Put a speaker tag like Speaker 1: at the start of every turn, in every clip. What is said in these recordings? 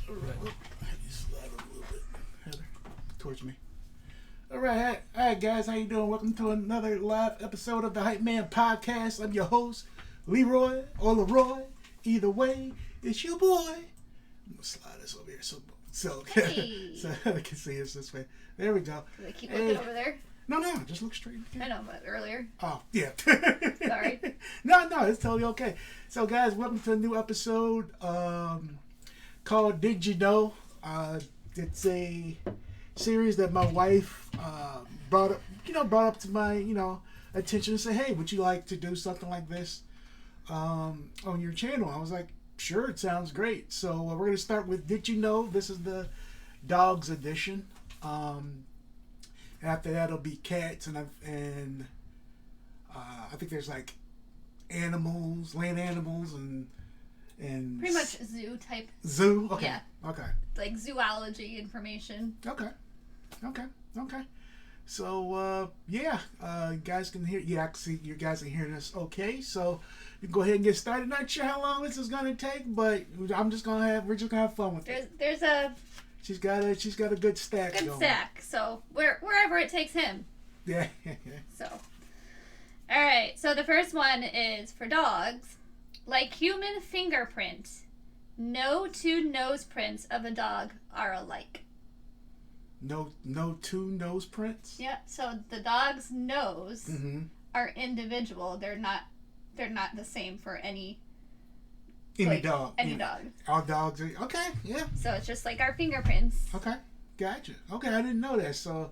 Speaker 1: All right. Oh, I had you slide a little bit, Heather, towards me. All right, guys. How you doing? Welcome to another live episode of the Hype Man Podcast. I'm your host, Leroy or Leroy. Either way, it's your boy. I'm gonna slide this over here so
Speaker 2: Hey.
Speaker 1: so I can see us this way. There we go.
Speaker 2: Do they keep looking over there?
Speaker 1: No, just look straight.
Speaker 2: I know, but earlier.
Speaker 1: Oh, yeah.
Speaker 2: Sorry.
Speaker 1: No, it's totally okay. So, guys, welcome to a new episode called Did You Know? It's a series that my wife brought up to my, attention and said, hey, would you like to do something like this on your channel? I was like, sure, it sounds great. So, we're going to start with Did You Know? This is the dogs edition. After that, it'll be cats, and I think there's like animals, land animals, and
Speaker 2: Pretty much zoo type.
Speaker 1: Zoo. Okay.
Speaker 2: Yeah.
Speaker 1: Okay.
Speaker 2: Like zoology information.
Speaker 1: Okay. So you guys can hear. Yeah, I can see you guys are hearing us. Okay, so you can go ahead and get started. Not sure how long this is gonna take, but we're just gonna have fun with it.
Speaker 2: There's a
Speaker 1: She's got a good stack.
Speaker 2: good
Speaker 1: going.
Speaker 2: stack. So wherever it takes him.
Speaker 1: Yeah.
Speaker 2: So, all right. So the first one is for dogs. Like human fingerprint, no two nose prints of a dog are alike.
Speaker 1: No two nose prints.
Speaker 2: Yeah. So the dog's nose
Speaker 1: Mm-hmm.
Speaker 2: are individual. They're not the same for any
Speaker 1: dog.
Speaker 2: Any dog.
Speaker 1: All dogs are okay. Yeah.
Speaker 2: So it's just like our fingerprints.
Speaker 1: Okay. Gotcha. Okay, I didn't know that. So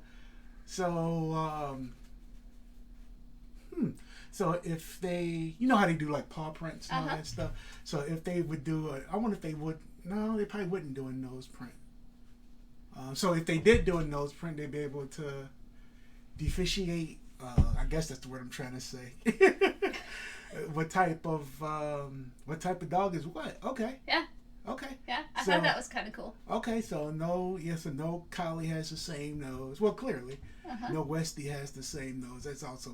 Speaker 1: if they, you know how they do like paw prints and all that stuff. So if they would do I wonder if they would. No, they probably wouldn't do a nose print. So if they did do a nose print, they'd be able to differentiate. I guess that's the word I'm trying to say. What type of dog is what? Okay.
Speaker 2: Yeah.
Speaker 1: Okay.
Speaker 2: Yeah. I thought that was kind of cool.
Speaker 1: Okay, so no collie has the same nose. Well, clearly. No Westie has the same nose. That's also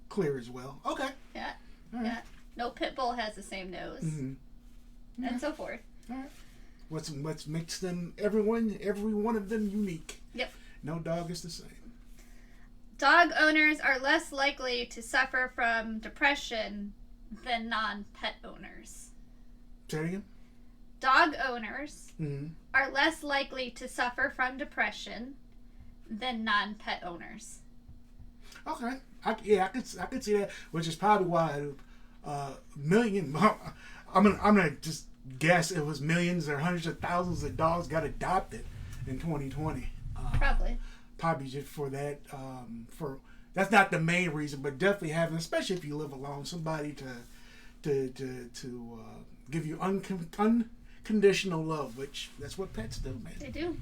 Speaker 1: clear as well. Okay.
Speaker 2: Yeah.
Speaker 1: All right.
Speaker 2: Yeah. No pit bull has the same nose.
Speaker 1: Mm-hmm.
Speaker 2: And so forth.
Speaker 1: All right. What makes them every one of them unique?
Speaker 2: Yep.
Speaker 1: No dog is the same.
Speaker 2: Dog owners are less likely to suffer from depression than non-pet owners.
Speaker 1: Say it again.
Speaker 2: Dog owners
Speaker 1: Mm-hmm.
Speaker 2: are less likely to suffer from depression than non-pet owners.
Speaker 1: Okay. I could see that, which is probably why million. I'm gonna just guess it was millions or hundreds of thousands of dogs got adopted in 2020. Probably just for that. That's not the main reason, but definitely having, especially if you live alone, somebody to give you unconditional love, which that's what pets do, man.
Speaker 2: They do.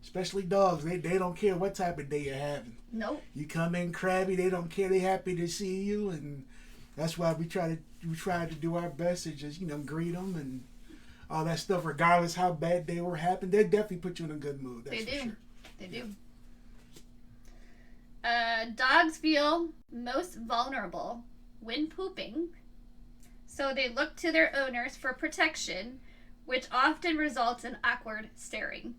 Speaker 1: Especially dogs. They don't care what type of day you're having.
Speaker 2: Nope.
Speaker 1: You come in crabby, they don't care. They're happy to see you, and that's why we try to do our best to just greet them and all that stuff, regardless how bad they were happening. They definitely put you in a good mood. That's for sure.
Speaker 2: They do. Dogs feel most vulnerable when pooping, so they look to their owners for protection, which often results in awkward staring.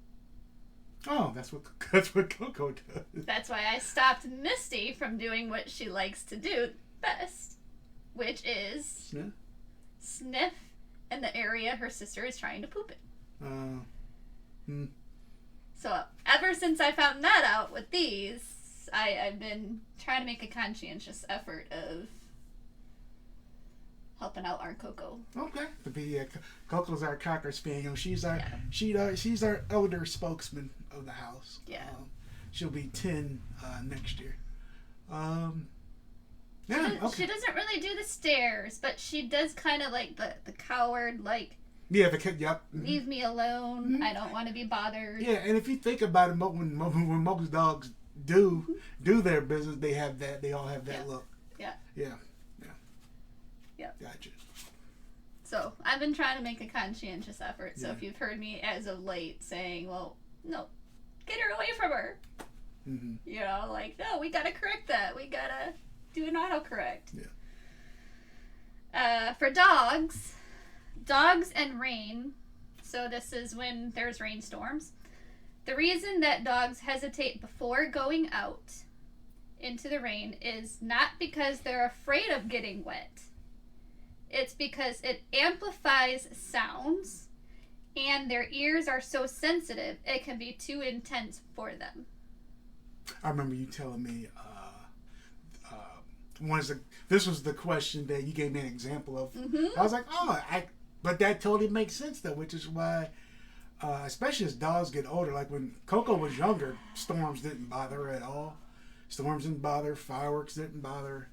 Speaker 1: Oh, that's what Coco does.
Speaker 2: That's why I stopped Misty from doing what she likes to do best, which is sniff in the area her sister is trying to poop in. So ever since I found that out with these, I've been trying to make a conscientious effort of helping out our Coco.
Speaker 1: Okay, Coco's our Cocker Spaniel. She's our elder spokesman of the house.
Speaker 2: Yeah.
Speaker 1: She'll be 10 next year.
Speaker 2: She doesn't really do the stairs, but she does kind of like the coward, like.
Speaker 1: Yeah, yep. Mm-hmm.
Speaker 2: Leave me alone.
Speaker 1: Mm-hmm.
Speaker 2: I don't want to be bothered.
Speaker 1: Yeah, and if you think about it, when most dogs do their business, they have that. They all have that look.
Speaker 2: Yeah.
Speaker 1: Yeah.
Speaker 2: Yep.
Speaker 1: Gotcha.
Speaker 2: So I've been trying to make a conscientious effort. So if you've heard me as of late saying, "Well, no, get her away from her," no, we gotta correct that. We gotta do an autocorrect.
Speaker 1: Yeah.
Speaker 2: For dogs and rain So this is when there's rainstorms. The reason that dogs hesitate before going out into the rain is not because they're afraid of getting wet. It's because it amplifies sounds and their ears are so sensitive it can be too intense for them.
Speaker 1: I remember you telling me this was the question that you gave me an example of. I was like, but that totally makes sense though, which is why, especially as dogs get older, like when Coco was younger, storms didn't bother her at all. Storms didn't bother. Fireworks didn't bother.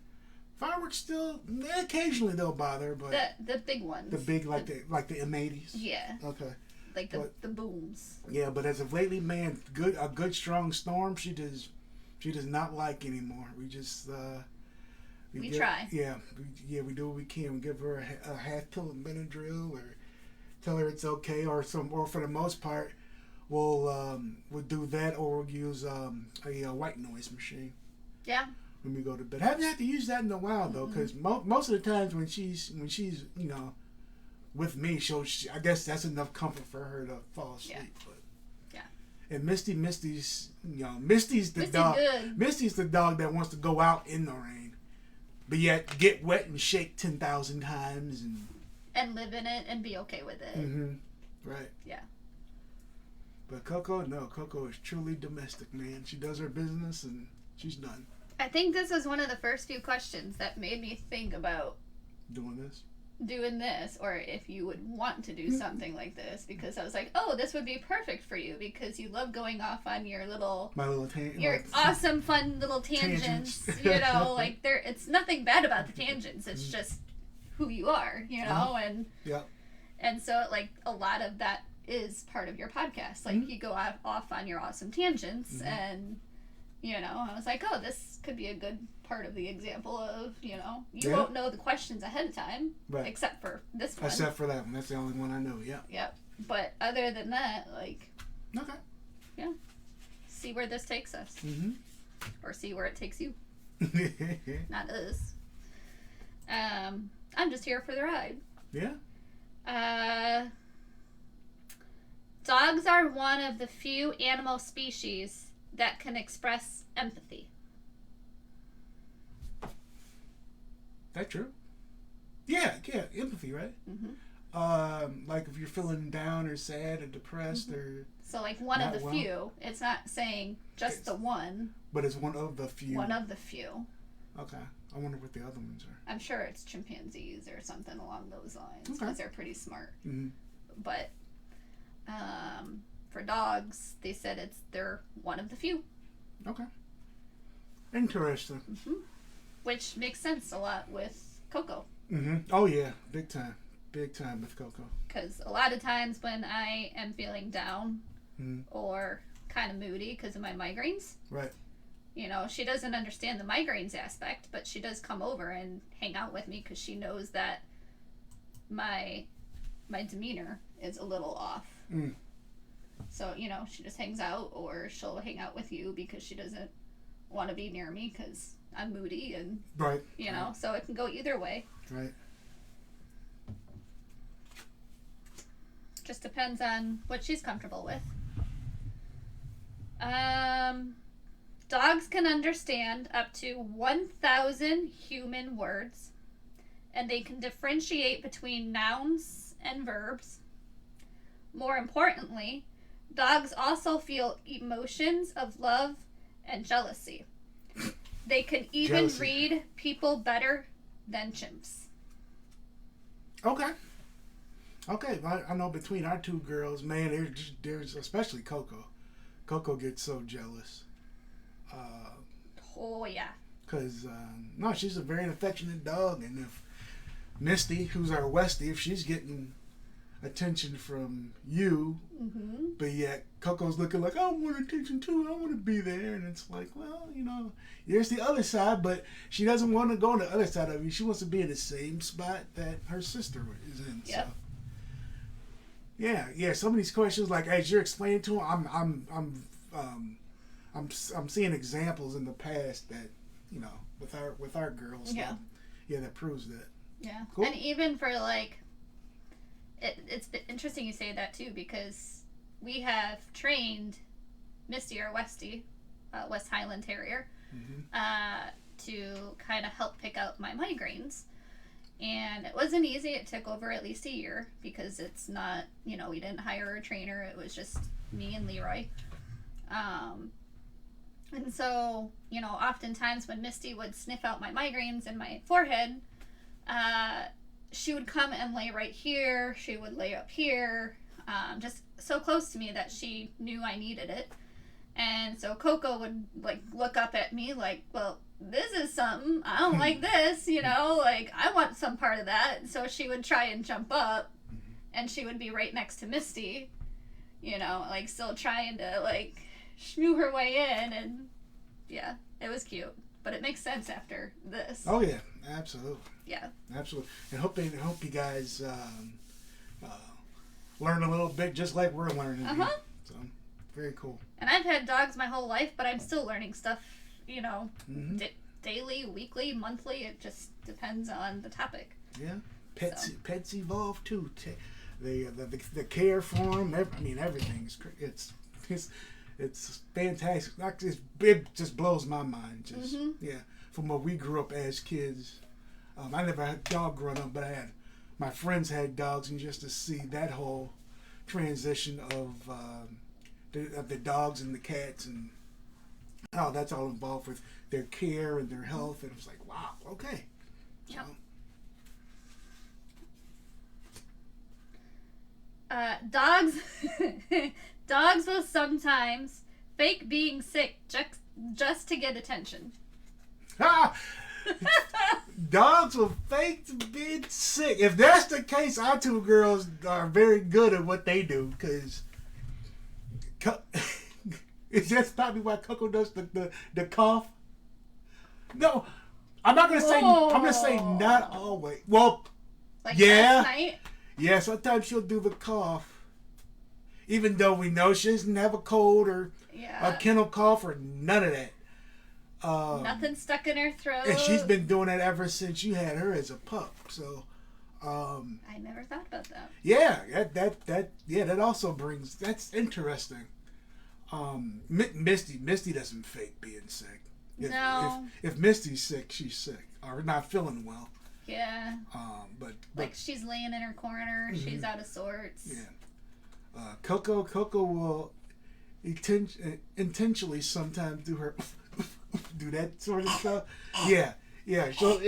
Speaker 1: Fireworks still, occasionally they'll bother, but
Speaker 2: the big ones.
Speaker 1: The big like the M80s.
Speaker 2: Yeah.
Speaker 1: Okay.
Speaker 2: Like the booms.
Speaker 1: Yeah, but as of lately, man, a good strong storm she does not like anymore. We just
Speaker 2: we try.
Speaker 1: Yeah, we do what we can. We give her a half pill of Benadryl, or tell her it's okay, or for the most part, we'll do that, or we'll use a white noise machine.
Speaker 2: Yeah.
Speaker 1: When we go to bed, I haven't had to use that in a while though, because most of the times when she's with me, I guess that's enough comfort for her to fall asleep.
Speaker 2: Yeah.
Speaker 1: But,
Speaker 2: yeah.
Speaker 1: And Misty's the dog.
Speaker 2: Good.
Speaker 1: Misty's the dog that wants to go out in the rain, but yet get wet and shake 10,000 times
Speaker 2: and live in it and be okay with it.
Speaker 1: Right.
Speaker 2: Yeah.
Speaker 1: But Coco is truly domestic, man. She does her business and she's done.
Speaker 2: I think this was one of the first few questions that made me think about
Speaker 1: doing this,
Speaker 2: or if you would want to do something like this, because I was like, oh, this would be perfect for you because you love going off on your awesome fun little tangents. Like it's nothing bad about the tangents. It's just who you are, and and so like a lot of that is part of your podcast. Like you go off on your awesome tangents and. I was like, oh, this could be a good part of the example of, you won't know the questions ahead of time,
Speaker 1: right.
Speaker 2: Except for this one.
Speaker 1: Except for that one. That's the only one I know, yeah.
Speaker 2: Yep. But other than that, like...
Speaker 1: Okay.
Speaker 2: Yeah. See where this takes us. Or see where it takes you. Not us. I'm just here for the ride.
Speaker 1: Yeah.
Speaker 2: Dogs are one of the few animal species that can express empathy.
Speaker 1: That true? Yeah, empathy, right? Like if you're feeling down or sad or depressed or...
Speaker 2: So like one of the few. It's not saying just the one.
Speaker 1: But it's one of the few.
Speaker 2: One of the few.
Speaker 1: Okay. I wonder what the other ones are.
Speaker 2: I'm sure it's chimpanzees or something along those lines because they're pretty smart. But for dogs, they said they're one of the few.
Speaker 1: Okay. Interesting.
Speaker 2: Which makes sense a lot with Coco.
Speaker 1: Oh yeah, big time with Coco. Because
Speaker 2: a lot of times when I am feeling down or kind of moody because of my migraines,
Speaker 1: right?
Speaker 2: She doesn't understand the migraines aspect, but she does come over and hang out with me because she knows that my demeanor is a little off. So, she just hangs out, or she'll hang out with you because she doesn't want to be near me because I'm moody and,
Speaker 1: right.
Speaker 2: So it can go either way.
Speaker 1: Right.
Speaker 2: Just depends on what she's comfortable with. Dogs can understand up to 1,000 human words, and they can differentiate between nouns and verbs. More importantly, dogs also feel emotions of love and jealousy. They can even read people better than chimps. Okay.
Speaker 1: I know between our two girls, man, there's especially Coco. Coco gets so jealous.
Speaker 2: Oh, yeah.
Speaker 1: Because, no, she's a very affectionate dog, and if Misty, who's our Westie, if she's getting attention from you, but yet Coco's looking like, I want attention too, I want to be there, and it's like, well, there's the other side, but she doesn't want to go on the other side of you. She wants to be in the same spot that her sister is in.
Speaker 2: Yep.
Speaker 1: So yeah, some of these questions, like as you're explaining to them, I'm seeing examples in the past that with our girls, that proves that.
Speaker 2: Yeah.
Speaker 1: Cool.
Speaker 2: And even for like, it's interesting you say that too, because we have trained Misty or Westy, West Highland Terrier, to kind of help pick out my migraines. And it wasn't easy. It took over at least a year because it's not, we didn't hire a trainer. It was just me and Leroy. And so, oftentimes when Misty would sniff out my migraines in my forehead, she would come and lay right here. She would lay up here, just so close to me that she knew I needed it. And so Coco would look up at me well, this is something. I don't like this, I want some part of that. So she would try and jump up, and she would be right next to Misty, still trying to shmoo her way in. And yeah, it was cute. But it makes sense after this.
Speaker 1: Oh yeah, absolutely.
Speaker 2: Yeah,
Speaker 1: absolutely. And hope you guys learn a little bit, just like we're learning. So very cool.
Speaker 2: And I've had dogs my whole life, but I'm still learning stuff. Daily, weekly, monthly. It just depends on the topic.
Speaker 1: Yeah, pets evolve too. The care for them. Everything's it's fantastic. It just blows my mind. From what we grew up as kids. I never had a dog growing up, but my friends had dogs, and just to see that whole transition of the dogs and the cats and how that's all involved with their care and their health, and it was like, wow, okay. So.
Speaker 2: Dogs will sometimes fake being sick just to get attention.
Speaker 1: Dogs will fake being sick. If that's the case, our two girls are very good at what they do, because it's just probably why Coco does the cough. No, I'm not gonna say. I'm gonna say not always. Well,
Speaker 2: last night?
Speaker 1: Yeah, sometimes she'll do the cough, even though we know she doesn't have a cold or a kennel cough or none of that.
Speaker 2: Nothing stuck in her throat.
Speaker 1: And she's been doing that ever since you had her as a pup. So,
Speaker 2: I never thought about that.
Speaker 1: Yeah, that also brings. That's interesting. Misty doesn't fake being sick. If Misty's sick, she's sick or not feeling well.
Speaker 2: Yeah.
Speaker 1: But
Speaker 2: she's laying in her corner. She's out of sorts.
Speaker 1: Yeah. Coco will intentionally sometimes do her do that sort of stuff. Yeah. She'll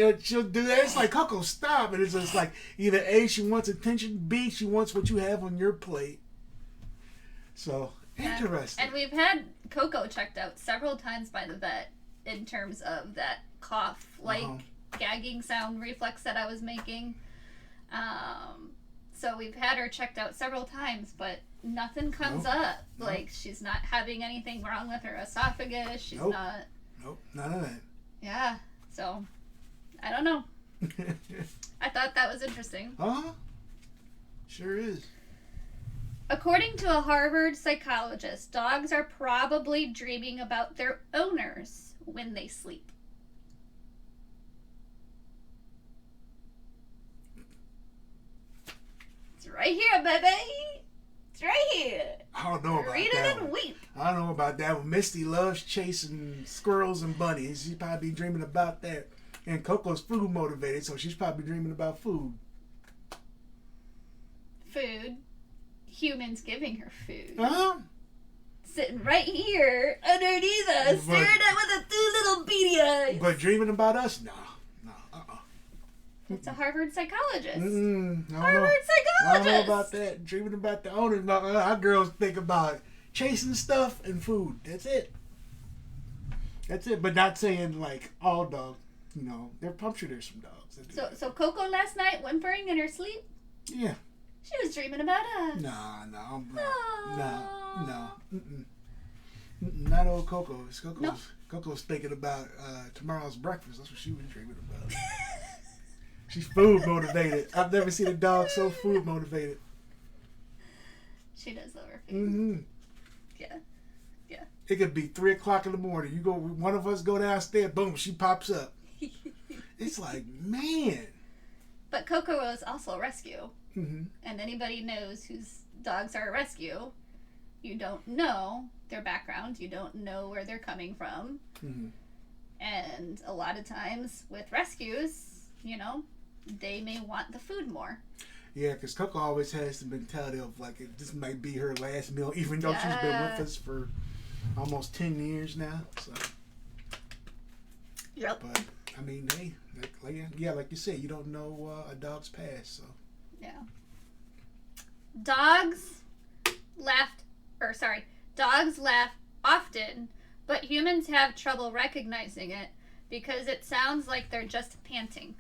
Speaker 1: do that. It's like, Coco, stop! And it's just like either A, she wants attention, B, she wants what you have on your plate. So interesting.
Speaker 2: And we've had Coco checked out several times by the vet in terms of that cough, gagging sound reflex that I was making. So we've had her checked out several times, but nothing comes up. Nope. She's not having anything wrong with her esophagus. She's not.
Speaker 1: Nope, none of that.
Speaker 2: Yeah, so I don't know. I thought that was interesting.
Speaker 1: Sure is.
Speaker 2: According to a Harvard psychologist, dogs are probably dreaming about their owners when they sleep. It's right here, baby. It's right here.
Speaker 1: I don't know about that.
Speaker 2: Read it and weep.
Speaker 1: I don't know about that one. Misty loves chasing squirrels and bunnies. She's probably dreaming about that. And Coco's food motivated, so she's probably dreaming about food.
Speaker 2: Food. Humans giving her food.
Speaker 1: Sitting
Speaker 2: right here underneath us, staring at with a two little beady eyes.
Speaker 1: But dreaming about us? No.
Speaker 2: It's a Harvard psychologist.
Speaker 1: Harvard
Speaker 2: psychologist.
Speaker 1: I don't know about that. Dreaming about the owners. Our girls think about chasing stuff and food. That's it. But not saying all dogs. I'm sure there's some dogs.
Speaker 2: So Coco last night whimpering in her sleep?
Speaker 1: Yeah.
Speaker 2: She was dreaming about us.
Speaker 1: No. Not old Coco. Coco's thinking about tomorrow's breakfast. That's what she was dreaming about. She's food motivated. I've never seen a dog so food motivated.
Speaker 2: She does love her food. Yeah.
Speaker 1: It could be 3:00 in the morning. One of us go downstairs, boom, she pops up. It's like, man.
Speaker 2: But Coco was also a rescue.
Speaker 1: Mm-hmm.
Speaker 2: And anybody knows whose dogs are a rescue, you don't know their background. You don't know where they're coming from.
Speaker 1: Mm-hmm.
Speaker 2: And a lot of times with rescues, you know, they may want the food more.
Speaker 1: Yeah, because Coco always has the mentality of like, this might be her last meal, even though she's been with us for almost 10 years now. So.
Speaker 2: Yep.
Speaker 1: But I mean, hey, like you said, you don't know a dog's past, so.
Speaker 2: Yeah. Dogs laugh often, but humans have trouble recognizing it because it sounds like they're just panting.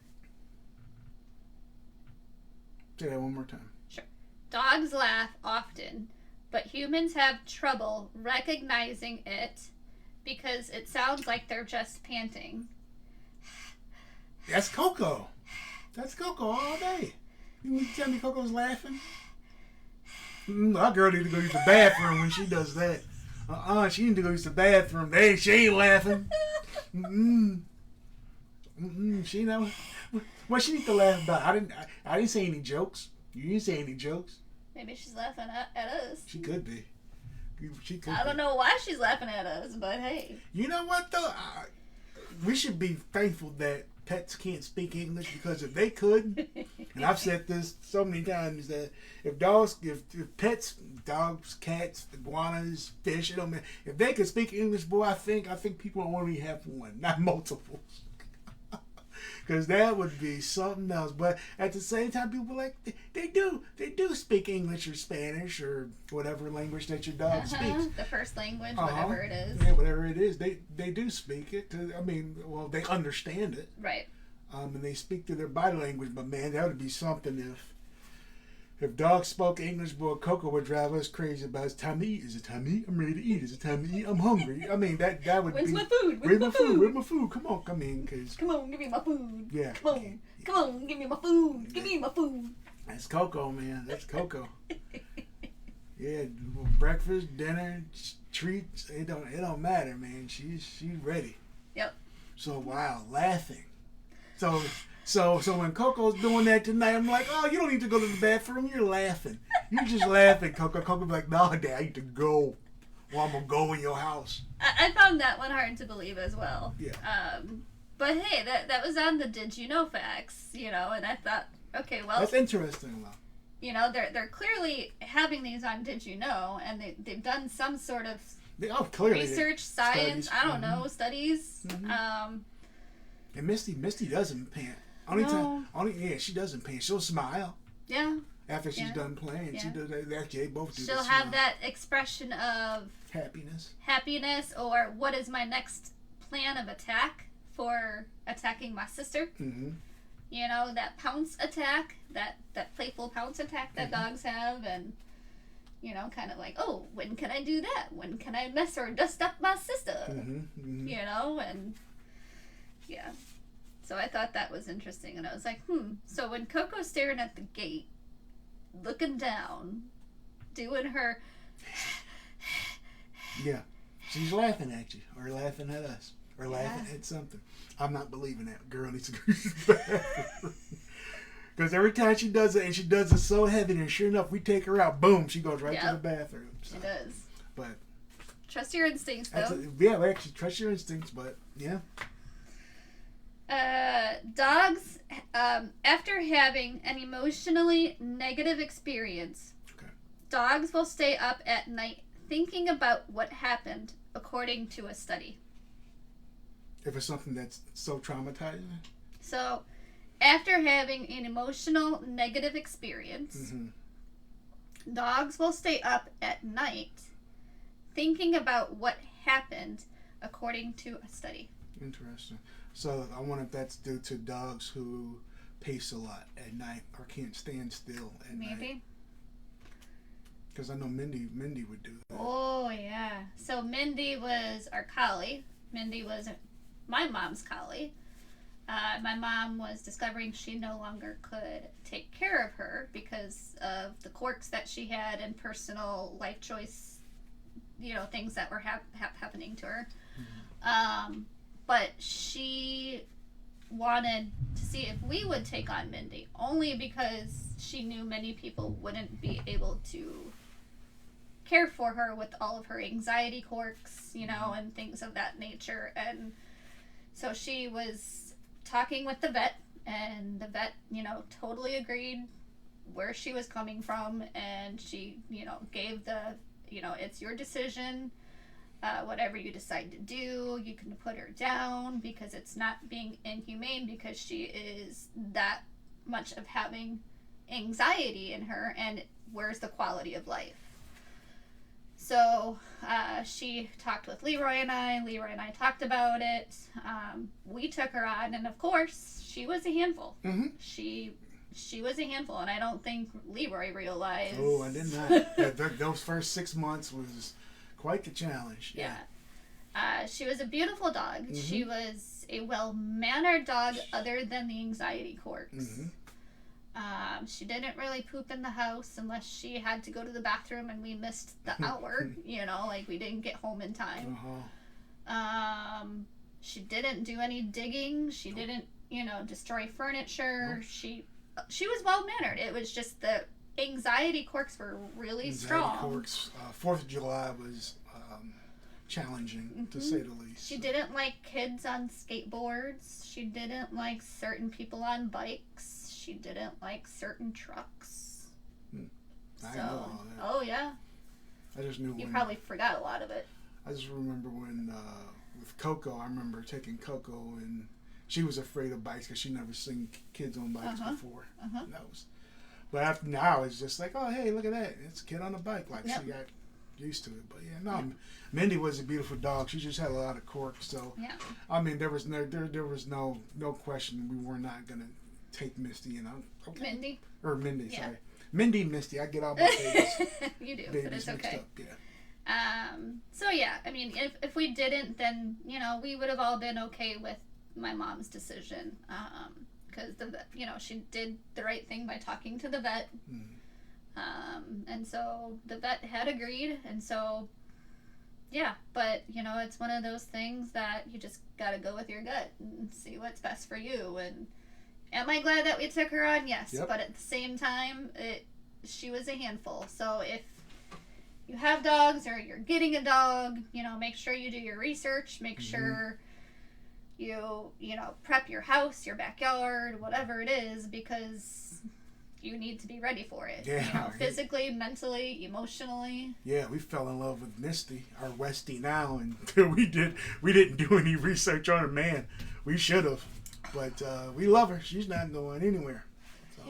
Speaker 1: Say that one more time.
Speaker 2: Sure. Dogs laugh often, but humans have trouble recognizing it because it sounds like they're just panting.
Speaker 1: That's Coco. That's Coco all day. You tell me Coco's laughing? Our girl need to go use the bathroom when she does that. She need to go use the bathroom. She ain't laughing. She know. What she need to laugh about? I didn't say any jokes. You didn't say any jokes.
Speaker 2: Maybe she's laughing at us.
Speaker 1: She could be.
Speaker 2: I don't know why she's laughing at us, but hey.
Speaker 1: You know what though? We should be thankful that pets can't speak English, because if they could, and I've said this so many times, that if pets, dogs, cats, iguanas, fish, if they could speak English, boy, I think people only have one, not multiples. Because that would be something else. But at the same time, people are like, they do speak English or Spanish or whatever language that your dog speaks.
Speaker 2: The first language, whatever it is.
Speaker 1: Yeah, whatever it is. They do speak it. They understand it.
Speaker 2: Right.
Speaker 1: And they speak to their body language. But man, that would be something if dogs spoke English, boy, Coco would drive us crazy about it's time to eat. Is it time to eat? I'm ready to eat. Is it time to eat? I'm hungry. I mean, that would
Speaker 2: Where's
Speaker 1: be...
Speaker 2: my food?
Speaker 1: Where's my food? Where's my food? Come on, cause...
Speaker 2: Come on, give me my food.
Speaker 1: Yeah.
Speaker 2: Come on, give me my food. Give me my food.
Speaker 1: That's Coco, man. That's Coco. Yeah, breakfast, dinner, treats, it don't matter, man. She's ready.
Speaker 2: Yep.
Speaker 1: So, wow, laughing. So when Coco's doing that tonight, I'm like, oh, you don't need to go to the bathroom. You're laughing. You're just laughing, Coco. Coco be like, no, Dad, I need to go. Well, I'm going to go in your house.
Speaker 2: I found that one hard to believe as well.
Speaker 1: Yeah.
Speaker 2: But hey, that was on the Did You Know Facts, and I thought, okay, well.
Speaker 1: That's interesting, though.
Speaker 2: They're clearly having these on Did You Know, and they've done some sort of research, science,
Speaker 1: studies.
Speaker 2: I don't know, studies.
Speaker 1: Mm-hmm. And Misty doesn't pant. She doesn't pant. She'll smile.
Speaker 2: Yeah.
Speaker 1: After she's done playing,
Speaker 2: yeah.
Speaker 1: She does. Actually, they both do.
Speaker 2: She'll have that expression of happiness, or what is my next plan of attack for attacking my sister?
Speaker 1: Mm-hmm.
Speaker 2: That pounce attack, that playful pounce attack that dogs have, and kind of like, oh, when can I do that? When can I mess or dust up my sister?
Speaker 1: Mm-hmm. Mm-hmm.
Speaker 2: And yeah. So I thought that was interesting, and I was like, So when Coco's staring at the gate, looking down, doing her...
Speaker 1: Yeah. She's laughing at you, or laughing at us, or laughing at something. I'm not believing that. Girl needs to go to the bathroom. Because every time she does it, and she does it so heavy, and sure enough, we take her out, boom, she goes right to the bathroom. So.
Speaker 2: She does.
Speaker 1: But...
Speaker 2: Trust your instincts, though.
Speaker 1: Actually, trust your instincts, but, yeah.
Speaker 2: Dogs, after having an emotionally negative experience, dogs will stay up at night thinking about what happened, according to a study.
Speaker 1: If it's something that's so traumatizing?
Speaker 2: So, after having an emotional negative experience, dogs will stay up at night thinking about what happened, according to a study.
Speaker 1: Interesting. So I wonder if that's due to dogs who pace a lot at night or can't stand still at night.
Speaker 2: Maybe.
Speaker 1: Because I know Mindy would do that.
Speaker 2: Oh, yeah. So Mindy was our collie. Mindy was my mom's collie. My mom was discovering she no longer could take care of her because of the quirks that she had and personal life choice, things that were happening to her. Mm-hmm. But she wanted to see if we would take on Mindy, only because she knew many people wouldn't be able to care for her with all of her anxiety quirks, you know, and things of that nature. And so she was talking with the vet, and the vet, you know, totally agreed where she was coming from, and she, you know, gave the, you know, it's your decision. Whatever you decide to do, you can put her down, because it's not being inhumane, because she is that much of having anxiety in her, and where's the quality of life? So she talked with Leroy and I talked about it. We took her on, and of course she was a handful.
Speaker 1: Mm-hmm.
Speaker 2: She was a handful, and I don't think Leroy realized.
Speaker 1: Oh, I did not. Those first 6 months was quite the challenge.
Speaker 2: Yeah. She was a beautiful dog.
Speaker 1: Mm-hmm.
Speaker 2: She was a well-mannered dog, other than the anxiety quirks.
Speaker 1: Mm-hmm.
Speaker 2: She didn't really poop in the house unless she had to go to the bathroom and we missed the hour, you know, like we didn't get home in time.
Speaker 1: Uh-huh.
Speaker 2: She didn't do any digging. She didn't, you know, destroy furniture.
Speaker 1: Nope.
Speaker 2: She was well-mannered. It was just the anxiety quirks were really strong.
Speaker 1: Quirks. 4th of July was challenging, to say the least.
Speaker 2: She didn't like kids on skateboards. She didn't like certain people on bikes. She didn't like certain trucks.
Speaker 1: I know all that.
Speaker 2: Oh, yeah.
Speaker 1: I just knew
Speaker 2: You probably forgot a lot of it.
Speaker 1: I just remember when, with Coco, I remember taking Coco, and she was afraid of bikes because she never seen kids on bikes before. But after now, it's just like, oh, hey, look at that. It's a kid on a bike. Like, she got used to it. But yeah, no, Mindy was a beautiful dog. She just had a lot of quirks. So, I mean, there was no question we were not going to take Misty, you know. Okay.
Speaker 2: Mindy?
Speaker 1: Or Mindy, sorry. Mindy, Misty. I get all my babies.
Speaker 2: You do,
Speaker 1: babies
Speaker 2: but it's
Speaker 1: mixed
Speaker 2: okay.
Speaker 1: up, yeah.
Speaker 2: So yeah, I mean, if we didn't, then, you know, we would have all been okay with my mom's decision. Because the vet, you know, she did the right thing by talking to the vet. And so the vet had agreed, and so yeah, but you know, it's one of those things that you just gotta go with your gut and see what's best for you. And am I glad that we took her on? Yes. But at the same time, she was a handful. So if you have dogs or you're getting a dog, you know, make sure you do your research, make sure you know, prep your house, your backyard, whatever it is, because you need to be ready for it.
Speaker 1: Yeah.
Speaker 2: You know, physically, mentally, emotionally.
Speaker 1: Yeah, we fell in love with Misty, our Westie now, and we didn't do any research on her, man. We should have. But we love her. She's not going anywhere. So.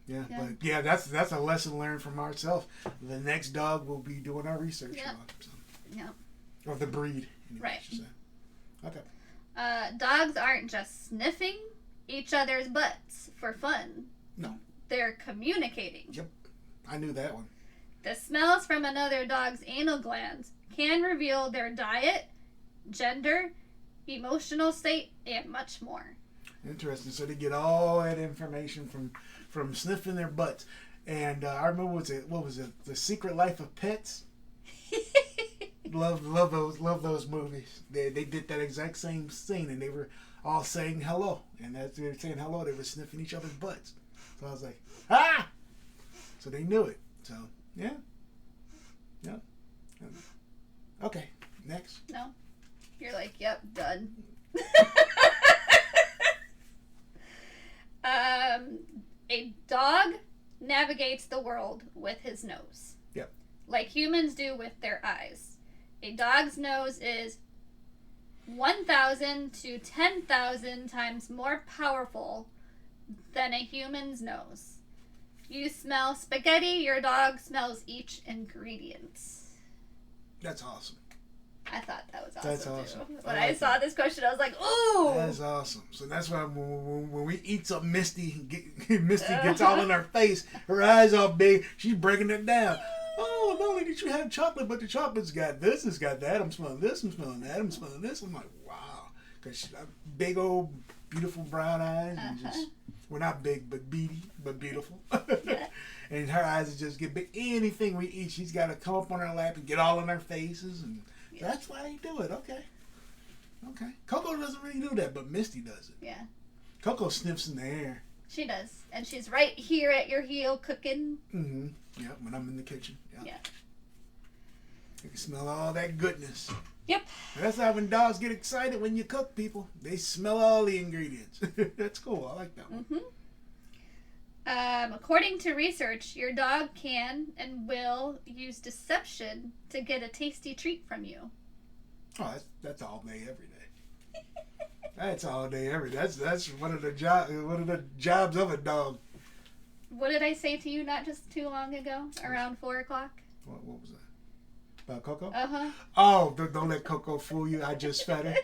Speaker 1: Yeah, but yeah, that's a lesson learned from ourselves. The next dog will be doing our research on. So. Or the breed. Anyway,
Speaker 2: right.
Speaker 1: Okay.
Speaker 2: Dogs aren't just sniffing each other's butts for fun.
Speaker 1: No.
Speaker 2: They're communicating.
Speaker 1: Yep. I knew that one.
Speaker 2: The smells from another dog's anal glands can reveal their diet, gender, emotional state, and much more.
Speaker 1: Interesting. So they get all that information from sniffing their butts. And I remember what was it? The Secret Life of Pets. love those movies. They did that exact same scene, and they were all saying hello. And as they were saying hello, they were sniffing each other's butts. So I was like, ah! So they knew it. So yeah. Okay. Next.
Speaker 2: No. You're like, yep, done. A dog navigates the world with his nose.
Speaker 1: Yep.
Speaker 2: Like humans do with their eyes. A dog's nose is 1,000 to 10,000 times more powerful than a human's nose. You smell spaghetti, your dog smells each ingredient.
Speaker 1: That's awesome.
Speaker 2: I thought that was awesome.
Speaker 1: That's awesome.
Speaker 2: Too. When I saw this question, I was like, ooh!
Speaker 1: That's awesome. So that's why when we eat something, Misty gets all in her face. Her eyes all big. She's breaking it down. Oh, not only did you have chocolate, but the chocolate's got this, it's got that. I'm smelling this, I'm smelling that, I'm smelling this. I'm like, wow. Because she got big old, beautiful brown eyes. And just, we're not big, but beady, but beautiful. And her eyes just get big. Anything we eat, she's got to come up on her lap and get all in our faces. And that's why you do it. Okay. Okay. Coco doesn't really do that, but Misty does it.
Speaker 2: Yeah.
Speaker 1: Coco sniffs in the air.
Speaker 2: She does. And she's right here at your heel cooking.
Speaker 1: Mm-hmm. Yeah, when I'm in the kitchen.
Speaker 2: Yeah.
Speaker 1: You can smell all that goodness.
Speaker 2: Yep.
Speaker 1: And that's how when dogs get excited when you cook, people. They smell all the ingredients. That's cool. I like that one.
Speaker 2: According to research, your dog can and will use deception to get a tasty treat from you.
Speaker 1: Oh, that's all day, every day. That's all day, every day. That's one of the jobs of a dog.
Speaker 2: What did I say to you not just too long ago? Around 4 o'clock?
Speaker 1: What was that? About Coco?
Speaker 2: Uh-huh.
Speaker 1: Oh, don't let Coco fool you. I just fed her.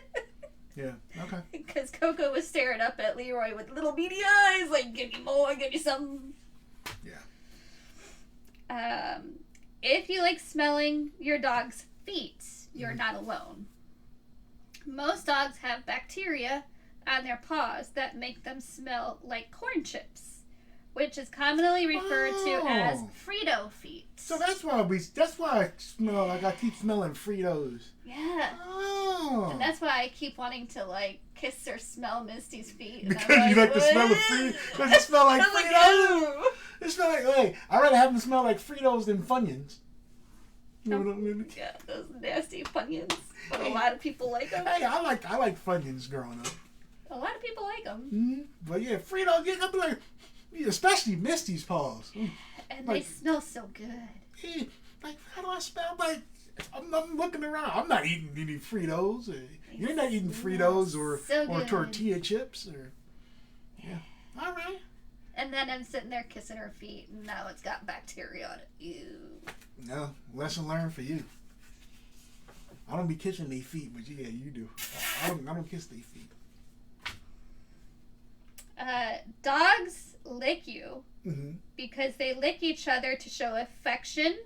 Speaker 1: Yeah, okay.
Speaker 2: Because Coco was staring up at Leroy with little beady eyes, like, give me more, give me some.
Speaker 1: Yeah.
Speaker 2: If you like smelling your dog's feet, you're not alone. Most dogs have bacteria on their paws that make them smell like corn chips, which is commonly referred to as Frito feet.
Speaker 1: So that's why I smell like I keep smelling Fritos.
Speaker 2: Yeah.
Speaker 1: Oh.
Speaker 2: And that's why I keep wanting to like kiss or smell Misty's feet.
Speaker 1: Because you like the smell of Fritos. Because it smell like Fritos. It smell like, hey, I'd rather have them smell like Fritos than Funyuns. You know what I mean?
Speaker 2: Yeah, those nasty Funyuns. But a lot of people like them.
Speaker 1: Hey, I like Funyuns growing up.
Speaker 2: A lot of people like them.
Speaker 1: Mm-hmm. But yeah, Fritos, yeah, I'd be like, especially Misty's paws.
Speaker 2: And
Speaker 1: like,
Speaker 2: they smell so good.
Speaker 1: Yeah, like, how do I smell? Like, I'm looking around. I'm not eating any Fritos. You're not eating Fritos or tortilla chips. Yeah. All right.
Speaker 2: And then I'm sitting there kissing her feet, and now it's got bacteria on it. Ew.
Speaker 1: No, lesson learned for you. I don't be kissing their feet, but yeah, you do. I don't kiss their feet.
Speaker 2: Dogs lick you because they lick each other to show affection,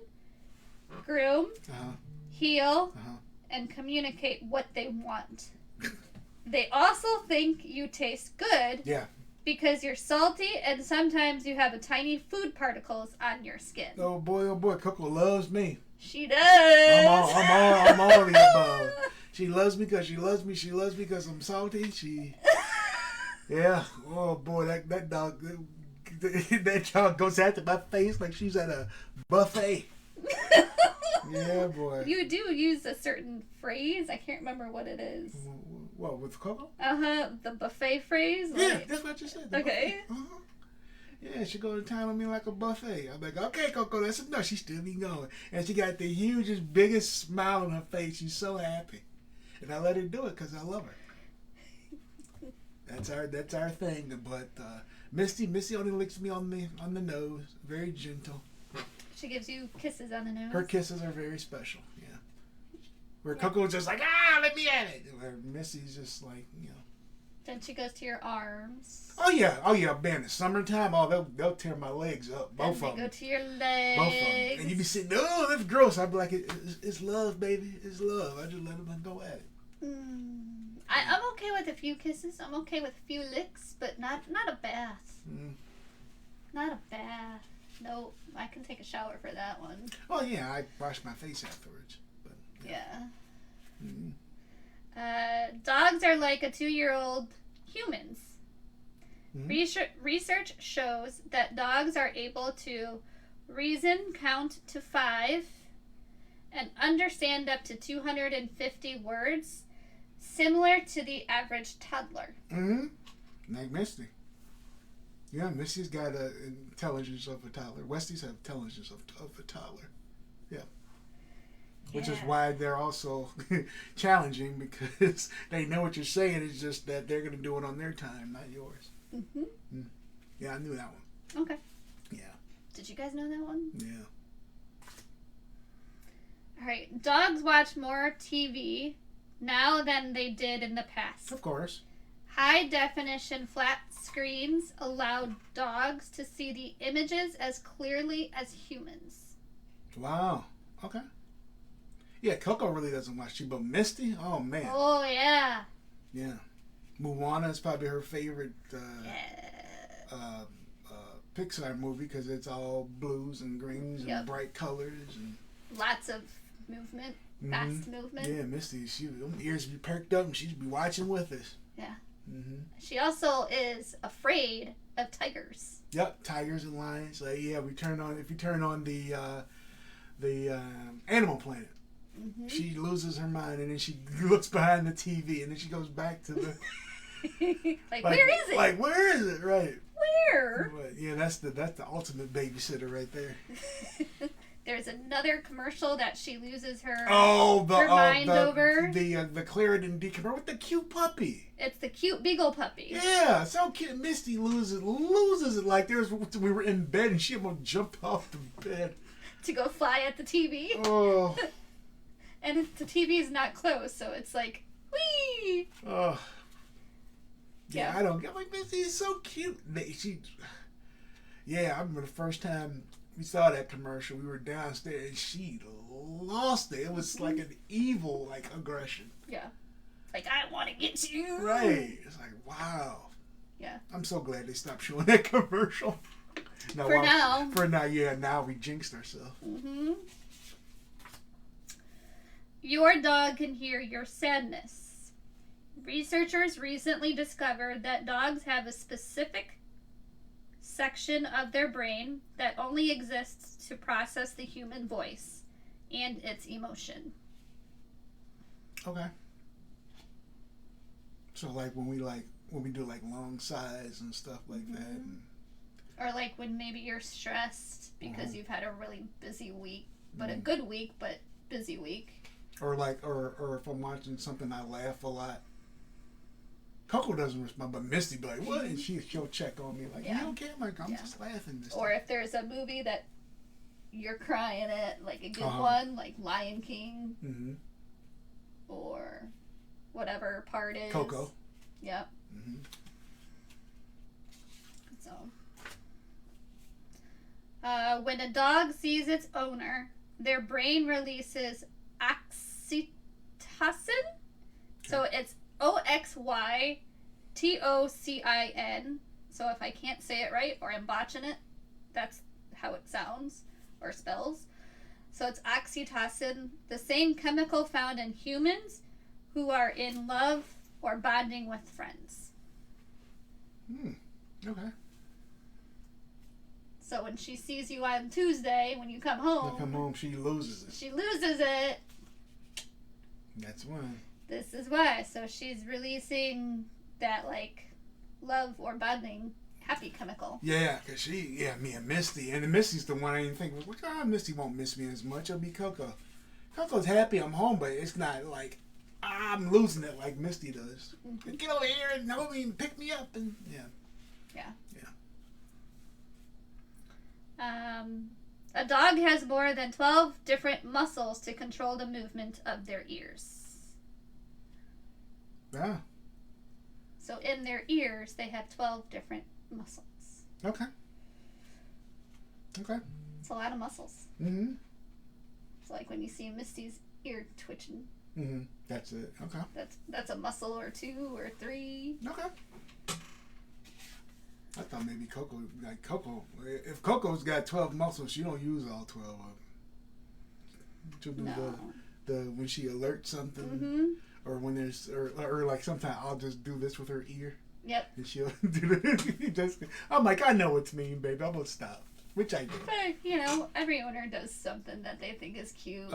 Speaker 2: groom, heal, and communicate what they want. They also think you taste good because you're salty and sometimes you have a tiny food particles on your skin.
Speaker 1: Oh boy, Coco loves me.
Speaker 2: She does.
Speaker 1: I'm all the above. She loves me because she loves me. She loves me because I'm salty. Yeah. Oh boy, that dog goes after my face like she's at a buffet. Yeah, boy.
Speaker 2: You do use a certain phrase. I can't remember what it is.
Speaker 1: What, with Coco?
Speaker 2: The buffet phrase?
Speaker 1: Yeah, that's what you said.
Speaker 2: Okay.
Speaker 1: Yeah, she go to town on me like a buffet. I'm like, okay, Coco, that's enough. She still be going. And she got the hugest, biggest smile on her face. She's so happy. And I let her do it because I love her. That's our thing. But Misty only licks me on the nose. Very gentle.
Speaker 2: She gives you kisses on the nose.
Speaker 1: Her kisses are very special. Yeah. Where Coco's just like, let me at it. Where Misty's just like,
Speaker 2: Then she goes to your arms.
Speaker 1: Oh yeah, man. In the summertime, they'll tear my legs up. Both of them.
Speaker 2: Go to your legs.
Speaker 1: Both of them. And you be sitting, oh, that's gross. I'd be like, it's love, baby. It's love. I just let them go at it.
Speaker 2: I'm okay with a few kisses. I'm okay with a few licks, but not a bath. Not a bath. No, I can take a shower for that one.
Speaker 1: Well, yeah, I wash my face afterwards. But
Speaker 2: yeah. Dogs are like a 2-year-old humans. Research shows that dogs are able to reason, count to 5, and understand up to 250 words, similar to the average toddler.
Speaker 1: Like Misty. Yeah, Misty's got an intelligence of a toddler. Westies have intelligence of a toddler. Yeah. Which is why they're also challenging, because they know what you're saying. It's just that they're going to do it on their time, not yours. Yeah, I knew that one.
Speaker 2: Okay.
Speaker 1: Yeah.
Speaker 2: Did you guys know that one?
Speaker 1: Yeah.
Speaker 2: All right. Dogs watch more TV now than they did in the past.
Speaker 1: Of course.
Speaker 2: High definition flat screens allow dogs to see the images as clearly as humans.
Speaker 1: Wow. Okay. Yeah, Coco really doesn't watch TV, but Misty, oh man.
Speaker 2: Oh yeah.
Speaker 1: Yeah. Moana is probably her favorite Pixar movie because it's all blues and greens and bright colors and
Speaker 2: lots of movement, fast movement.
Speaker 1: Yeah, Misty, them ears be perked up and she'd be watching with us.
Speaker 2: Yeah. She also is afraid of tigers.
Speaker 1: Yep, tigers and lions. Like, yeah, if you turn on the Animal Planet, she loses her mind and then she looks behind the TV and then she goes back to the
Speaker 2: like where is it?
Speaker 1: Like where is it? Right.
Speaker 2: Where?
Speaker 1: But, yeah, that's the ultimate babysitter right there.
Speaker 2: There's another commercial that she loses her
Speaker 1: mind
Speaker 2: over.
Speaker 1: The Claritin D commercial with the cute puppy.
Speaker 2: It's the cute beagle puppy.
Speaker 1: Yeah, so cute. Misty loses it like we were in bed and she almost jumped off the bed
Speaker 2: to go fly at the TV.
Speaker 1: Oh.
Speaker 2: And the TV is not closed, so it's like, whee!
Speaker 1: Oh. Yeah, I don't get like Misty is so cute. I remember the first time we saw that commercial. We were downstairs and she lost it. It was like an evil aggression.
Speaker 2: Yeah, like I want to get you.
Speaker 1: Right. It's like wow.
Speaker 2: Yeah.
Speaker 1: I'm so glad they stopped showing that commercial.
Speaker 2: For now,
Speaker 1: yeah. Now we jinxed ourselves.
Speaker 2: Your dog can hear your sadness. Researchers recently discovered that dogs have a specific section of their brain that only exists to process the human voice and its emotion.
Speaker 1: Okay. So when we do long sighs and stuff like that.
Speaker 2: Or when maybe you're stressed because you've had a really busy week, but a good week, but busy week. Or
Speaker 1: if I'm watching something I laugh a lot. Coco doesn't respond, but Misty be like, what? And she'll check on me you okay? I'm like, I'm just laughing.
Speaker 2: Or if there's a movie that you're crying at, like a good one, like Lion King. Or whatever part is.
Speaker 1: Coco.
Speaker 2: Yep. So, when a dog sees its owner, their brain releases oxytocin. So it's OXYTOCIN. So if I can't say it right or I'm botching it, that's how it sounds or spells. So it's oxytocin, the same chemical found in humans who are in love or bonding with friends.
Speaker 1: Okay.
Speaker 2: So when she sees you on Tuesday, when you come home,
Speaker 1: she loses it.
Speaker 2: She loses it.
Speaker 1: That's why.
Speaker 2: This is why. So she's releasing that love or bonding happy chemical.
Speaker 1: Yeah, because me and Misty. And Misty's the one I didn't think, Misty won't miss me as much. It'll be Coco. Coco's happy I'm home, but it's not like I'm losing it like Misty does. Get over here and know me and pick me up. And
Speaker 2: a dog has more than 12 different muscles to control the movement of their ears.
Speaker 1: Yeah.
Speaker 2: So in their ears, they have 12 different muscles.
Speaker 1: Okay.
Speaker 2: It's a lot of muscles. It's like when you see Misty's ear twitching.
Speaker 1: That's it. Okay.
Speaker 2: That's a muscle or 2 or 3.
Speaker 1: Okay. I thought maybe Coco, if Coco's got 12 muscles, she don't use all 12 of them. She'll do the when she alerts something, or when there's, or sometimes I'll just do this with her ear.
Speaker 2: Yep.
Speaker 1: And she'll do it. I'm like, I know what you mean, baby. I'm gonna stop, which I do.
Speaker 2: But every owner does something that they think is cute,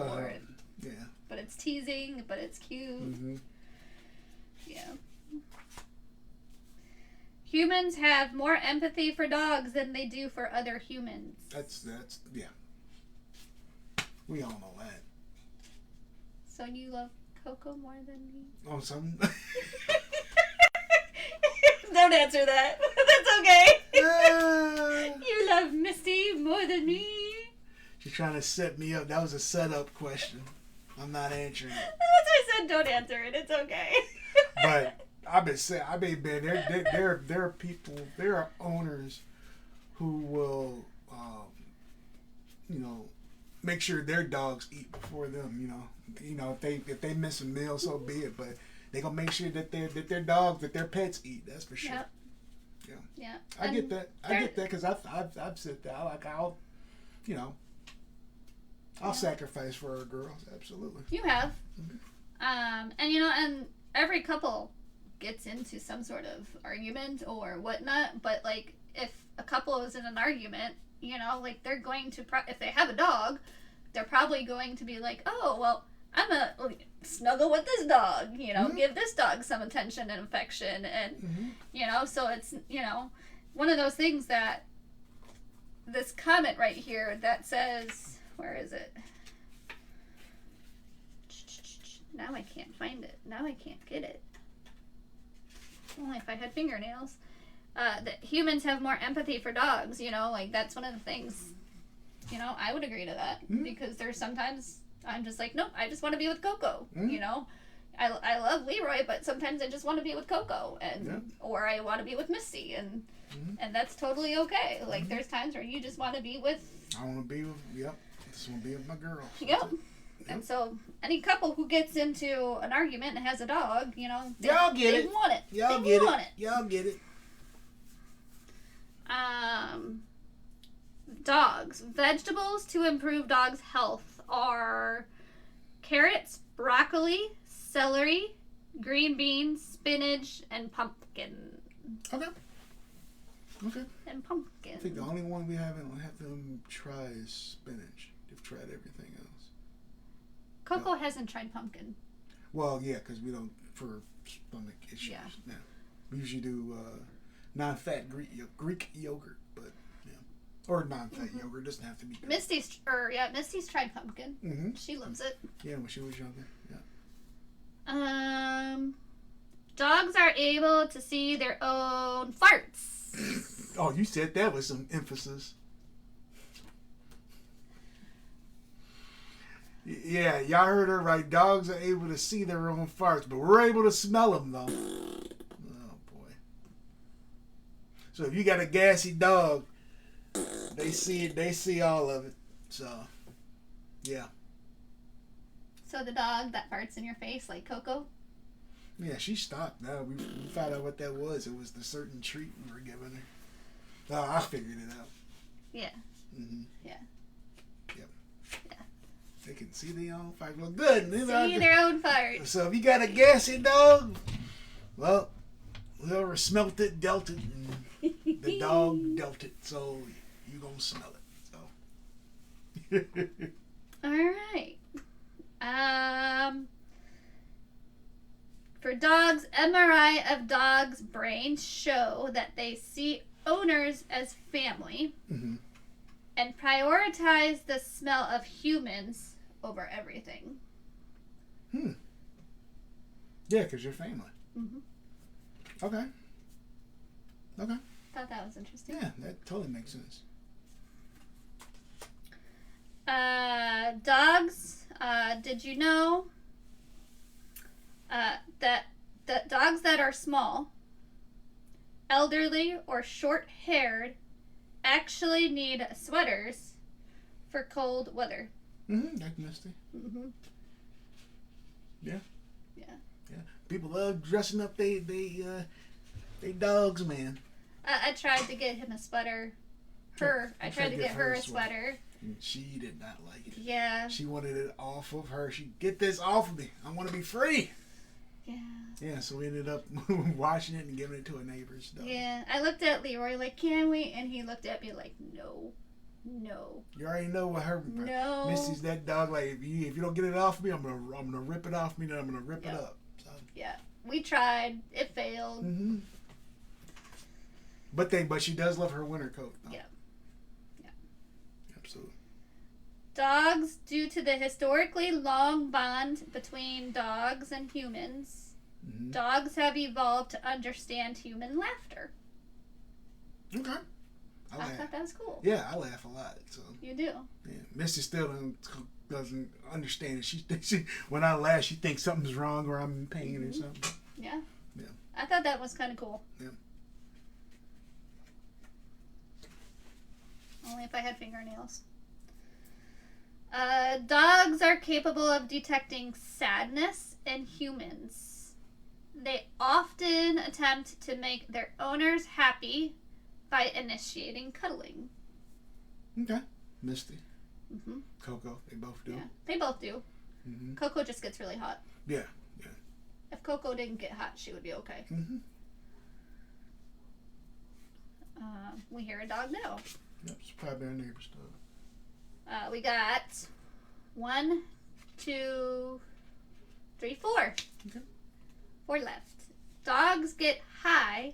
Speaker 1: yeah.
Speaker 2: But it's teasing, but it's cute. Yeah. Humans have more empathy for dogs than they do for other humans.
Speaker 1: That's yeah. We all know that.
Speaker 2: So you love Coco more than me?
Speaker 1: Oh, some.
Speaker 2: Don't answer that. That's okay. You love Misty more than me.
Speaker 1: She's trying to set me up. That was a setup question. I'm not answering it.
Speaker 2: That's why I said don't answer it. It's okay.
Speaker 1: But I've been saying, there are people, there are owners who will, make sure their dogs eat before them. If they miss a meal, so be it. But they gonna make sure that their dogs, that their pets eat. That's for sure.
Speaker 2: Yep.
Speaker 1: Yeah. I get that. I get that because I've said that. I'll, I'll sacrifice for our girls, absolutely.
Speaker 2: You have. And and every couple gets into some sort of argument or whatnot, but like if a couple is in an argument, like they're going to if they have a dog, they're probably going to be like, oh well, I'm gonna snuggle with this dog, give this dog some attention and affection, and so it's one of those things that this comment right here that says, where is it? Now I can't find it. Now I can't get it. Only if I had fingernails. That humans have more empathy for dogs, like that's one of the things, I would agree to that. Because there's sometimes I'm just like, nope, I just want to be with Coco, I love Leroy, but sometimes I just want to be with Coco, and or I want to be with Misty, and that's totally okay. Like there's times where you just want to be with.
Speaker 1: I want to be with. Just want to be with my girl.
Speaker 2: Yep. And so, any couple who gets into an argument and has a dog, they want it.
Speaker 1: Y'all get it. Y'all get it.
Speaker 2: Dogs. Vegetables to improve dogs' health are carrots, broccoli, celery, green beans, spinach, and pumpkin.
Speaker 1: Okay.
Speaker 2: And pumpkin.
Speaker 1: I think the only one we haven't had them try is spinach. They've tried everything else.
Speaker 2: Coco hasn't tried pumpkin.
Speaker 1: Well, yeah, because we don't, for stomach issues. Yeah. We usually do non-fat Greek yogurt, but or non-fat yogurt. It doesn't have to be.
Speaker 2: Misty's tried pumpkin. Mm-hmm. She loves it.
Speaker 1: Yeah, when she was younger.
Speaker 2: Yeah. Dogs are able to see their own farts.
Speaker 1: Oh, you said that with some emphasis. Yeah, y'all heard her right. Dogs are able to see their own farts, but we're able to smell them, though. Oh, boy. So if you got a gassy dog, they see it. They see all of it. So, yeah.
Speaker 2: So the dog that farts in your face, like Coco?
Speaker 1: Yeah, she stopped. Now we found out what that was. It was the certain treat we were giving her. Oh, I figured it out.
Speaker 2: Yeah.
Speaker 1: Mm-hmm.
Speaker 2: Yeah.
Speaker 1: Yep. Yeah. They can see their own fart. Well, good.
Speaker 2: See their own fart.
Speaker 1: So if you got a gassy dog, well, whoever smelt it, dealt it, and the dog dealt it. So you gonna smell it. So.
Speaker 2: All right. For dogs, MRI of dogs' brains show that they see owners as family and prioritize the smell of humans over everything.
Speaker 1: Yeah, because you're family. Okay.
Speaker 2: Thought that was interesting.
Speaker 1: Yeah, that totally makes sense.
Speaker 2: Dogs, did you know that dogs that are small, elderly, or short-haired actually need sweaters for cold weather?
Speaker 1: That's Misty. Yeah. People love dressing up they dogs, man.
Speaker 2: I tried to get him a sweater. I tried to get her a sweater.
Speaker 1: And she did not like it.
Speaker 2: Yeah.
Speaker 1: She wanted it off of her. Get this off of me. I want to be free.
Speaker 2: Yeah.
Speaker 1: Yeah, so we ended up washing it and giving it to a neighbor's dog.
Speaker 2: Yeah. I looked at Leroy like, can we? And he looked at me like, no.
Speaker 1: You already know what her.
Speaker 2: No.
Speaker 1: Missy's that dog. Like if you don't get it off me, I'm gonna rip it off me. Then I'm gonna rip it up. So.
Speaker 2: Yeah. We tried. It failed.
Speaker 1: But she does love her winter coat, though.
Speaker 2: Yeah.
Speaker 1: Absolutely.
Speaker 2: Dogs, due to the historically long bond between dogs and humans, dogs have evolved to understand human laughter.
Speaker 1: Okay.
Speaker 2: I thought that was cool.
Speaker 1: Yeah, I laugh a lot. So.
Speaker 2: You do.
Speaker 1: Yeah, Missy still doesn't understand it. She when I laugh, she thinks something's wrong or I'm in pain or something.
Speaker 2: Yeah. I thought that was kind of cool.
Speaker 1: Yeah.
Speaker 2: Only if I had fingernails. Dogs are capable of detecting sadness in humans. They often attempt to make their owners happy by initiating cuddling.
Speaker 1: Okay. Misty.
Speaker 2: Mm-hmm.
Speaker 1: Coco, they both do.
Speaker 2: Yeah, they both do.
Speaker 1: Mm-hmm.
Speaker 2: Coco just gets really hot.
Speaker 1: Yeah.
Speaker 2: If Coco didn't get hot, she would be okay.
Speaker 1: Mm-hmm.
Speaker 2: We hear a dog now.
Speaker 1: Yep, it's probably our neighbor's dog.
Speaker 2: We got 1, 2, 3, 4.
Speaker 1: Okay.
Speaker 2: 4 left. Dogs get high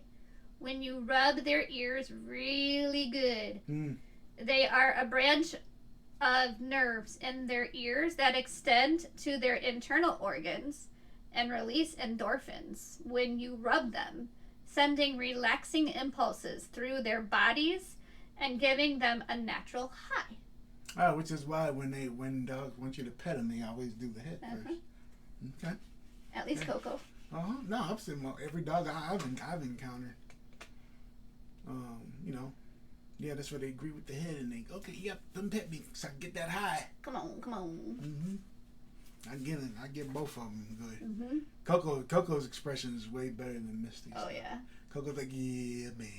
Speaker 2: when you rub their ears really good.
Speaker 1: Mm.
Speaker 2: They are a branch of nerves in their ears that extend to their internal organs and release endorphins when you rub them, sending relaxing impulses through their bodies and giving them a natural high.
Speaker 1: Oh, which is why when dogs want you to pet them, they always do the head first. Okay.
Speaker 2: At least Coco.
Speaker 1: No, I've seen every dog I've encountered. Yeah, that's where they agree with the head and they okay, yep, them pet me so I can get that high.
Speaker 2: Come on.
Speaker 1: Mm-hmm. I get both of them good.
Speaker 2: Mm-hmm.
Speaker 1: Coco's expression is way better than Misty's.
Speaker 2: Oh yeah.
Speaker 1: Coco's like, yeah, man.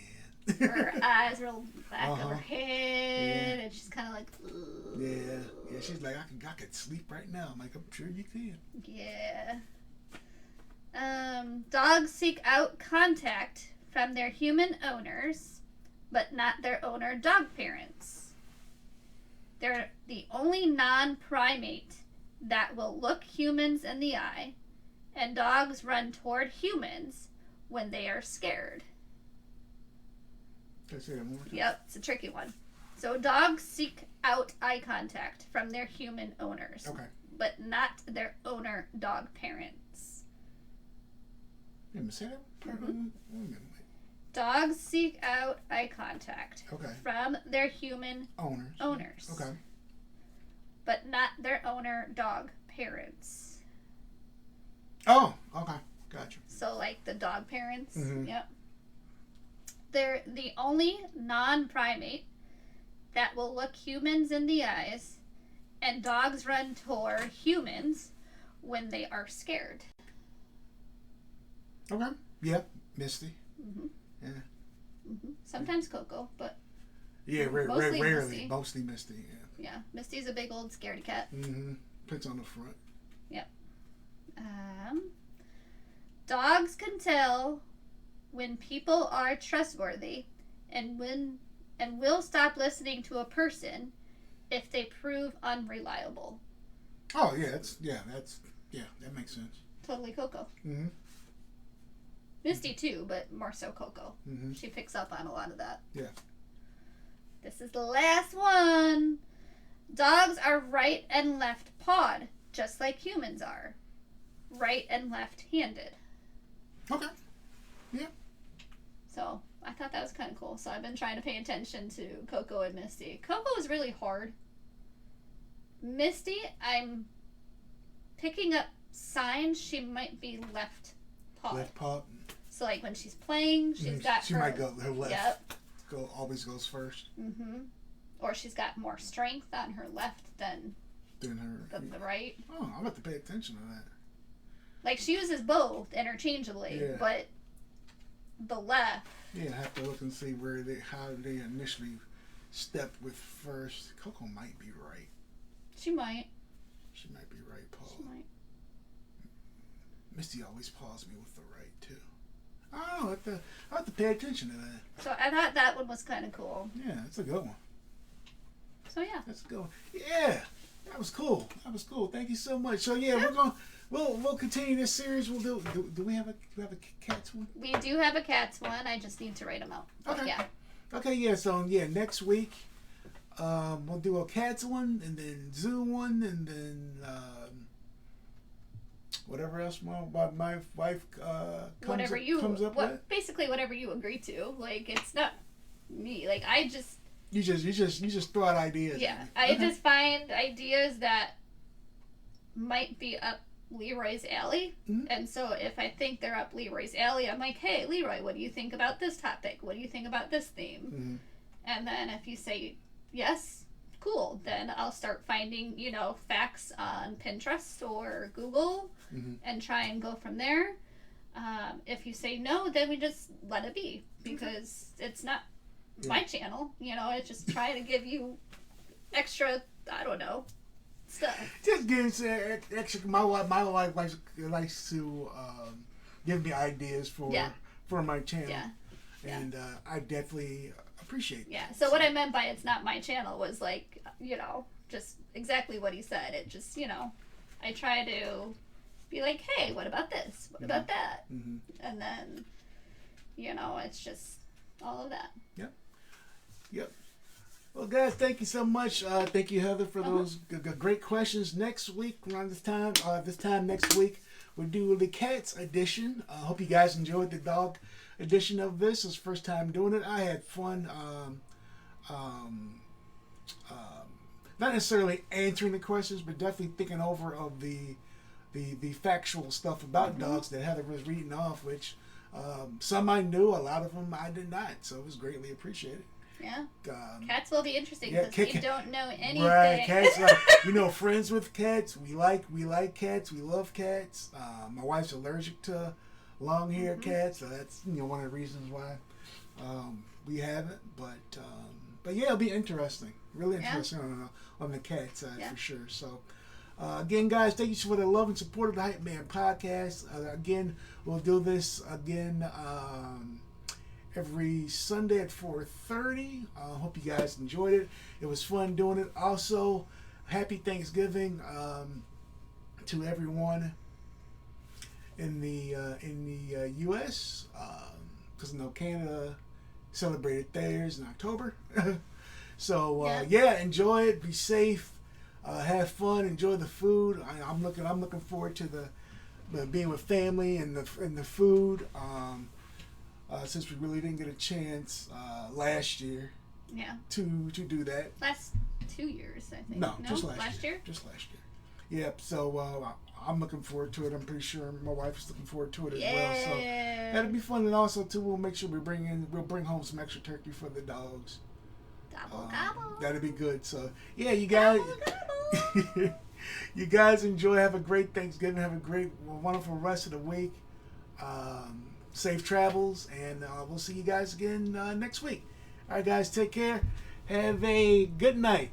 Speaker 2: Her eyes roll back of her head, and she's kind of like. Ugh.
Speaker 1: Yeah. She's like, I could sleep right now. I'm like, I'm sure you can.
Speaker 2: Yeah. Dogs seek out contact from their human owners, but not their owner dog parents. They're the only non-primate that will look humans in the eye, and dogs run toward humans when they are scared.
Speaker 1: Can I say that one more time?
Speaker 2: Yep, it's a tricky one. So dogs seek out eye contact from their human owners,
Speaker 1: Okay.
Speaker 2: but not their owner dog parents.
Speaker 1: Say that?
Speaker 2: Mm-hmm.
Speaker 1: Wait a minute.
Speaker 2: Dogs seek out eye contact from their human owners.
Speaker 1: Okay.
Speaker 2: But not their owner dog parents.
Speaker 1: Oh, okay. Gotcha.
Speaker 2: So like the dog parents.
Speaker 1: Mm-hmm.
Speaker 2: Yep. They're the only non-primate that will look humans in the eyes, and dogs run toward humans when they are scared.
Speaker 1: Okay. Yep. Misty.
Speaker 2: Mm-hmm.
Speaker 1: Yeah.
Speaker 2: Mm-hmm. Sometimes Coco, but
Speaker 1: yeah,
Speaker 2: mostly
Speaker 1: rarely.
Speaker 2: Misty.
Speaker 1: Mostly Misty. Yeah.
Speaker 2: Yeah, Misty's a big old scaredy cat.
Speaker 1: Mm-hmm. Puts on the front.
Speaker 2: Yep. Dogs can tell when people are trustworthy and will stop listening to a person if they prove unreliable.
Speaker 1: Oh yeah, that makes sense.
Speaker 2: Totally Coco.
Speaker 1: Mm-hmm.
Speaker 2: Misty too, but more so Coco.
Speaker 1: Mm-hmm.
Speaker 2: She picks up on a lot of that.
Speaker 1: Yeah.
Speaker 2: This is the last one. Dogs are right and left pawed, just like humans are. Right and left-handed.
Speaker 1: Okay. Yeah.
Speaker 2: So I thought that was kind of cool. So I've been trying to pay attention to Coco and Misty. Coco is really hard. Misty, I'm picking up signs she might be left pawed.
Speaker 1: Left paw.
Speaker 2: So like when she's playing, she's got
Speaker 1: she
Speaker 2: her,
Speaker 1: might go her left.
Speaker 2: Yep.
Speaker 1: Always goes first.
Speaker 2: Mm-hmm. Or she's got more strength on her left than the right.
Speaker 1: Oh, I'm about to pay attention to that.
Speaker 2: Like she uses both interchangeably, but the left.
Speaker 1: Yeah, I have to look and see how they initially stepped with first. Coco might be right.
Speaker 2: She might.
Speaker 1: She might be right, Paul.
Speaker 2: She might.
Speaker 1: Misty always paws me with the right too. Oh, I have to pay attention to that.
Speaker 2: So I thought that one was kind of cool.
Speaker 1: Yeah, that's a good one.
Speaker 2: So yeah.
Speaker 1: That's a good one. Yeah, that was cool. Thank you so much. So yeah, we'll continue this series. We'll do we have a cats one?
Speaker 2: We do have a cats one. I just need to write them out.
Speaker 1: Okay.
Speaker 2: Yeah.
Speaker 1: Okay. Yeah. So yeah, next week we'll do a cats one, and then zoo one, and then whatever else my wife comes up with.
Speaker 2: Basically, whatever you agree to. Like it's not me. Like I just.
Speaker 1: You just throw out ideas.
Speaker 2: Yeah, I just find ideas that might be up Leroy's alley.
Speaker 1: Mm-hmm.
Speaker 2: And so if I think they're up Leroy's alley, I'm like, hey, Leroy, what do you think about this topic? What do you think about this theme?
Speaker 1: Mm-hmm.
Speaker 2: And then if you say yes, cool, then I'll start finding, facts on Pinterest or Google and try and go from there. If you say no, then we just let it be because it's not my channel, it's just trying to give you extra I don't know, stuff.
Speaker 1: Just gives extra. My wife likes to give me ideas for my channel.
Speaker 2: Yeah.
Speaker 1: And I definitely appreciate that.
Speaker 2: Yeah. So what I meant by it's not my channel was like, you know, just exactly what he said. It just, you know, I try to be like, hey, what about this? What about that?
Speaker 1: Mm-hmm.
Speaker 2: And then, you know, it's just all of that.
Speaker 1: Yep. Well, guys, thank you so much. Thank you, Heather, for those great questions. Next week, around this time next week, we'll do the cats edition. I hope you guys enjoyed the dog edition of this. It's the first time doing it. I had fun. Not necessarily answering the questions, but definitely thinking over of the factual stuff about dogs that Heather was reading off, which some I knew, a lot of them I did not. So it was greatly appreciated.
Speaker 2: Yeah. Cats will be interesting because we don't know anything.
Speaker 1: Right, cats. Friends with cats. We like cats. We love cats. My wife's allergic to long-haired cats, so that's one of the reasons why we haven't. But yeah, it'll be interesting. Really interesting on the cat side for sure. So. Again, guys, thank you for the love and support of the Hype Man podcast. Again, we'll do this again every Sunday at 4:30. Hope you guys enjoyed it. It was fun doing it. Also, happy Thanksgiving to everyone in the U.S. Because Canada celebrated theirs in October. So enjoy it. Be safe. Have fun. Enjoy the food. I'm looking forward to the being with family and the food. Since we really didn't get a chance last year.
Speaker 2: Yeah.
Speaker 1: To do that.
Speaker 2: Last 2 years, I think.
Speaker 1: No, just last year. Just last year. Yep. So I'm looking forward to it. I'm pretty sure my wife is looking forward to it as well. So that'll be fun. And also too, we'll make sure we'll bring home some extra turkey for the dogs.
Speaker 2: Gobble gobble.
Speaker 1: That'll be good. So yeah, you guys. You guys enjoy. Have a great Thanksgiving. Have a great, wonderful rest of the week. Safe travels, and we'll see you guys again next week. All right, guys, take care. Have a good night.